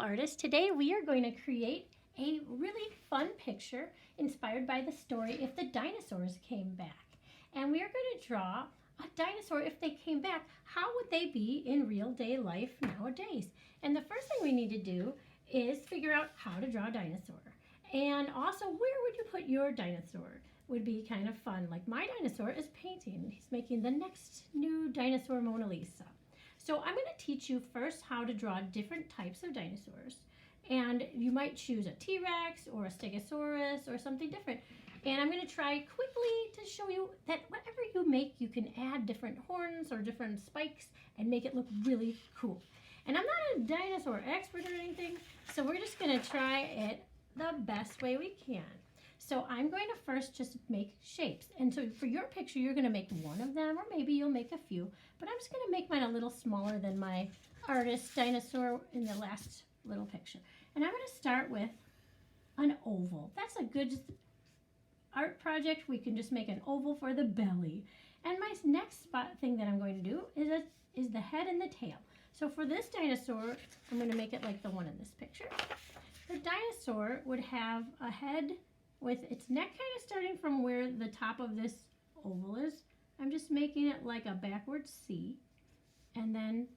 artists. Today we are going to create a really fun picture inspired by the story If the Dinosaurs Came Back. And we are going to draw a dinosaur if they came back. How would they be in real day life nowadays? And the first thing we need to do is figure out how to draw a dinosaur. And also, where would you put your dinosaur? Would be kind of fun. Like my dinosaur is painting. He's making the next new dinosaur Mona Lisa. So I'm going to teach you first how to draw different types of dinosaurs. And you might choose a T-Rex or a Stegosaurus or something different. And I'm going to try quickly to show you that whatever you make, you can add different horns or different spikes and make it look really cool. And I'm not a dinosaur expert or anything, so we're just going to try it the best way we can. So I'm going to first just make shapes. And so for your picture, you're going to make one of them, or maybe you'll make a few. But I'm just going to make mine a little smaller than my artist dinosaur in the last little picture. And I'm going to start with an oval. That's a good art project. We can just make an oval for the belly. And my next thing that I'm going to do is the head and the tail. So for this dinosaur, I'm going to make it like the one in this picture. The dinosaur would have a head with its neck kind of starting from where the top of this oval is. I'm just making it like a backward C. And then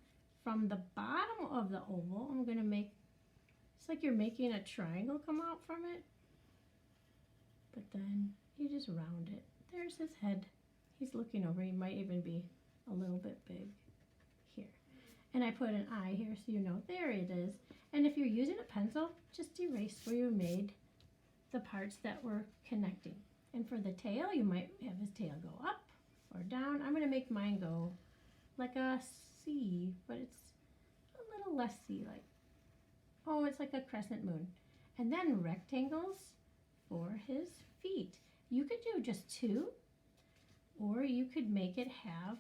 from the bottom of the oval, I'm going to make, it's like you're making a triangle come out from it. But then you just round it. There's his head. He's looking over. He might even be a little bit big here. And I put an eye here so you know, there it is. And if you're using a pencil, just erase where you made the parts that were connecting. And for the tail, you might have his tail go up or down. I'm going to make mine go like a C, but it's a little less C-like. Oh, it's like a crescent moon. And then rectangles for his feet. You could do just two, or you could make it have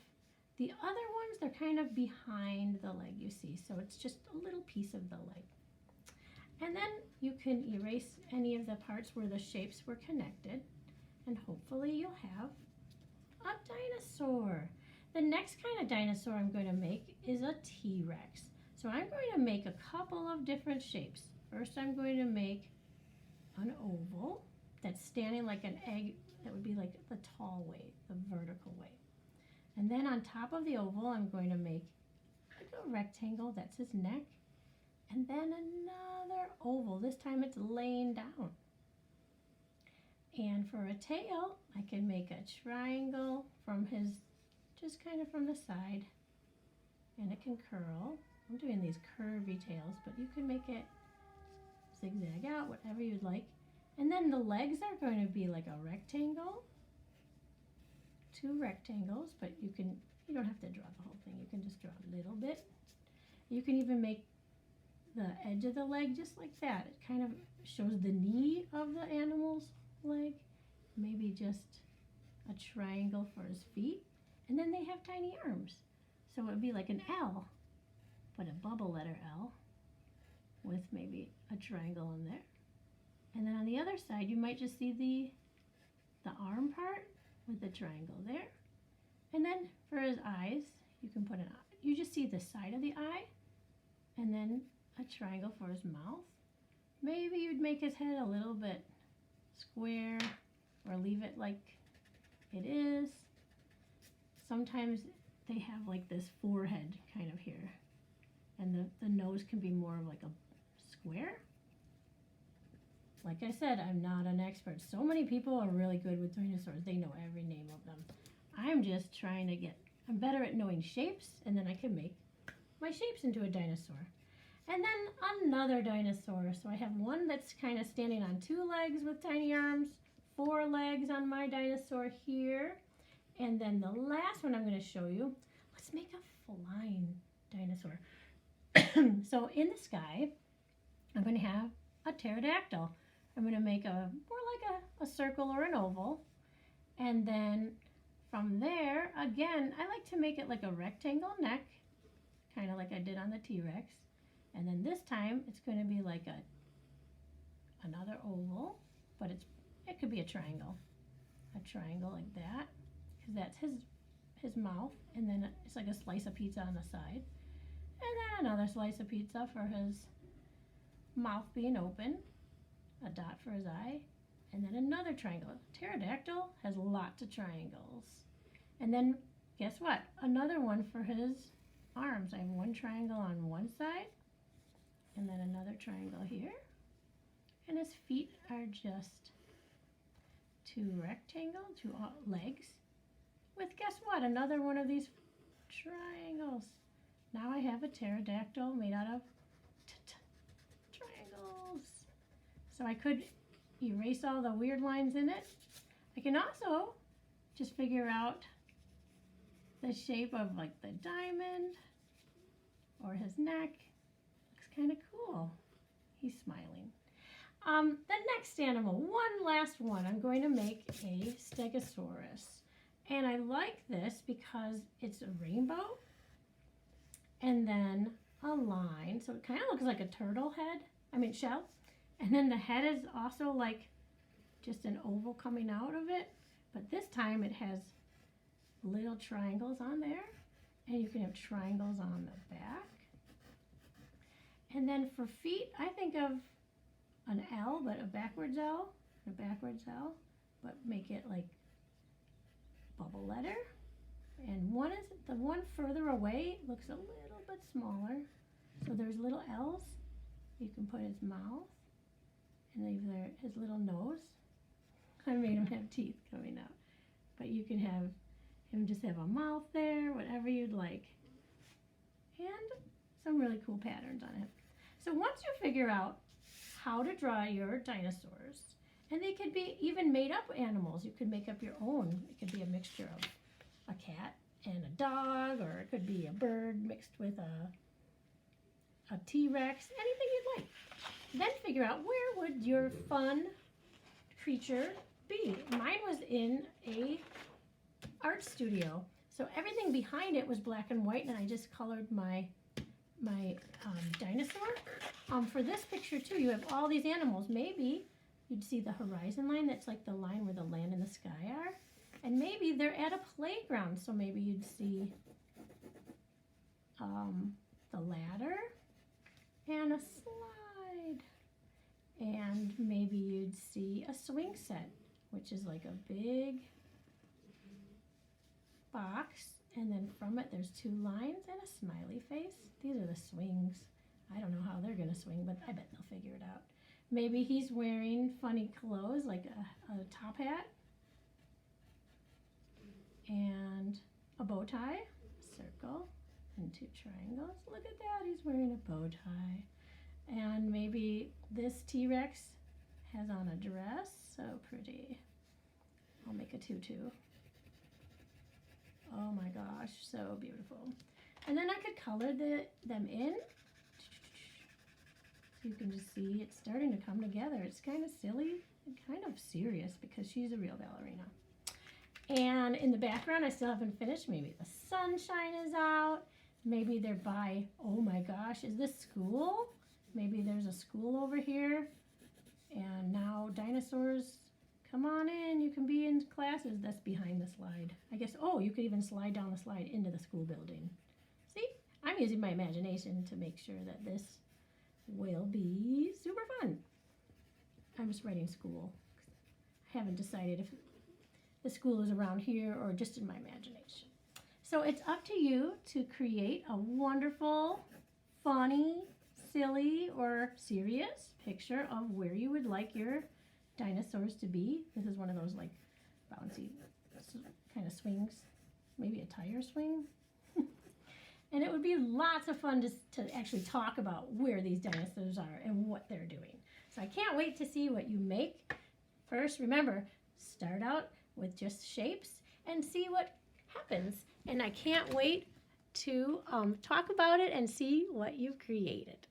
the other ones, they're kind of behind the leg, you see. So it's just a little piece of the leg. And then you can erase any of the parts where the shapes were connected, and hopefully you'll have a dinosaur. The next kind of dinosaur I'm going to make is a T-Rex. So I'm going to make a couple of different shapes. First I'm going to make an oval that's standing like an egg. That would be like the tall way, the vertical way. And then on top of the oval I'm going to make like a rectangle, that's his neck. And then another oval. This time it's laying down. And for a tail, I can make a triangle from his, just kind of from the side. And it can curl. I'm doing these curvy tails, but you can make it zigzag out, whatever you'd like. And then the legs are going to be like a rectangle. Two rectangles, but you don't have to draw the whole thing. You can just draw a little bit. You can even make the edge of the leg just like that. It kind of shows the knee of the animal's leg. Maybe just a triangle for his feet. And then they have tiny arms. So it would be like an L, but a bubble letter L with maybe a triangle in there. And then on the other side, you might just see the arm part with the triangle there. And then for his eyes, you can put an eye. You just see the side of the eye, and then a triangle for his mouth. Maybe you'd make his head a little bit square or leave it like it is. Sometimes they have like this forehead kind of here, and the nose can be more of like a square. Like I said, I'm not an expert. So many people are really good with dinosaurs. They know every name of them. I'm just trying to I'm better at knowing shapes, and then I can make my shapes into a dinosaur. And then another dinosaur. So I have one that's kind of standing on two legs with tiny arms, four legs on my dinosaur here. And then the last one I'm going to show you, let's make a flying dinosaur. So in the sky, I'm going to have a pterodactyl. I'm going to make more like a circle or an oval. And then from there, again, I like to make it like a rectangle neck, kind of like I did on the T-Rex. And then this time, it's going to be like another oval, but it could be a triangle like that, because that's his mouth. And then it's like a slice of pizza on the side. And then another slice of pizza for his mouth being open, a dot for his eye, and then another triangle. Pterodactyl has lots of triangles. And then guess what? Another one for his arms. I have one triangle on one side and then another triangle here. And his feet are just two legs with, guess what? Another one of these triangles. Now I have a pterodactyl made out of triangles. So I could erase all the weird lines in it. I can also just figure out the shape of like the diamond or his neck. Looks kind of cool. He's smiling. The next animal, one last one, I'm going to make a Stegosaurus. And I like this because it's a rainbow and then a line. So it kind of looks like a turtle shell. And then the head is also like just an oval coming out of it. But this time it has little triangles on there. And you can have triangles on the back. And then for feet, I think of an L, but a backwards L, but make it like bubble letter. And the one further away looks a little bit smaller. So there's little L's. You can put his mouth and leave his little nose. I made him have teeth coming out. But you can have him just have a mouth there, whatever you'd like. And some really cool patterns on it. So once you figure out how to draw your dinosaurs, and they could be even made up animals. You could make up your own. It could be a mixture of a cat and a dog, or it could be a bird mixed with a T-Rex, anything you'd like. Then figure out where would your fun creature be. Mine was in a art studio. So everything behind it was black and white, and I just colored my dinosaur. For this picture too, you have all these animals. Maybe you'd see the horizon line. That's like the line where the land and the sky are. And maybe they're at a playground. So maybe you'd see the ladder and a slide. And maybe you'd see a swing set, which is like a big box. And then from it, there's two lines and a smiley face. These are the swings. I don't know how they're going to swing, but I bet they'll figure it out. Maybe he's wearing funny clothes, like a top hat and a bow tie, circle, and two triangles. Look at that, he's wearing a bow tie. And maybe this T-Rex has on a dress. So pretty. I'll make a tutu. Oh my gosh, so beautiful. And then I could color them in. So you can just see it's starting to come together. It's kind of silly and kind of serious because she's a real ballerina. And in the background, I still haven't finished. Maybe the sunshine is out. Maybe they're by, oh my gosh, is this school? Maybe there's a school over here. And now dinosaurs, come on in. You can be in classes. That's behind the slide. I guess, oh, you could even slide down the slide into the school building. See, I'm using my imagination to make sure that this will be super fun. I'm just writing school. I haven't decided if the school is around here or just in my imagination. So it's up to you to create a wonderful, funny, silly, or serious picture of where you would like your dinosaurs to be. This is one of those like bouncy kind of swings, maybe a tire swing. And it would be lots of fun to actually talk about where these dinosaurs are and what they're doing. So I can't wait to see what you make. First, remember, start out with just shapes and see what happens. And I can't wait to talk about it and see what you've created.